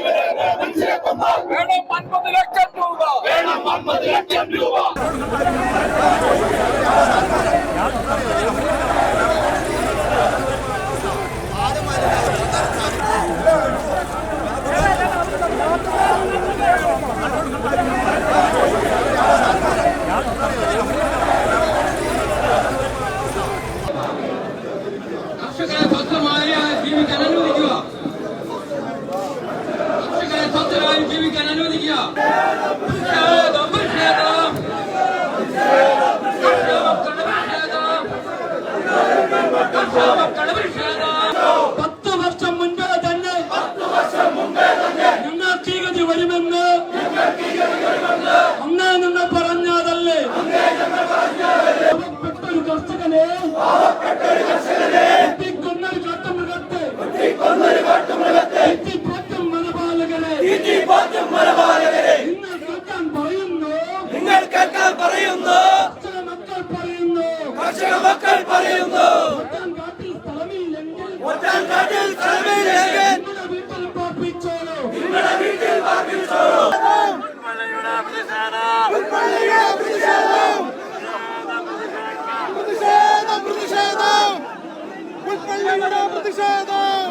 വേണം 50 ലക്ഷം രൂപ, വേണം 50 ലക്ഷം രൂപ. കർഷകരെ സ്വസ്ഥമായി ജീവിക്കാൻ അനുവദിക്കുക. കർഷകരെ സ്വസ്ഥമായി ജീവിക്കാൻ അനുവദിക്കുക. പ്രതിഷേധം, പ്രതിഷേധം, കർഷകരുടെ പ്രതിഷേധം. 10 വർഷം മുൻപേ തന്നെ നിങ്ങൾക്ക് ഈ ഗതി വരുമെന്ന് അന്നേ നിങ്ങൾ പറഞ്ഞതല്ലേ? ഒരു കർഷകനെ കൊന്നൊരു കാട്ടുമൃഗത്തെ മലപാലകരെ നിങ്ങൾ കേൾക്കാൻ പറയുന്നു. കർഷക മക്കൾ പറയുന്നു കാട്ടിൽ സ്ഥലമില്ലെങ്കിൽ വീട്ടിൽ പാർപ്പിച്ചോളൂ. പ്രതിഷേധം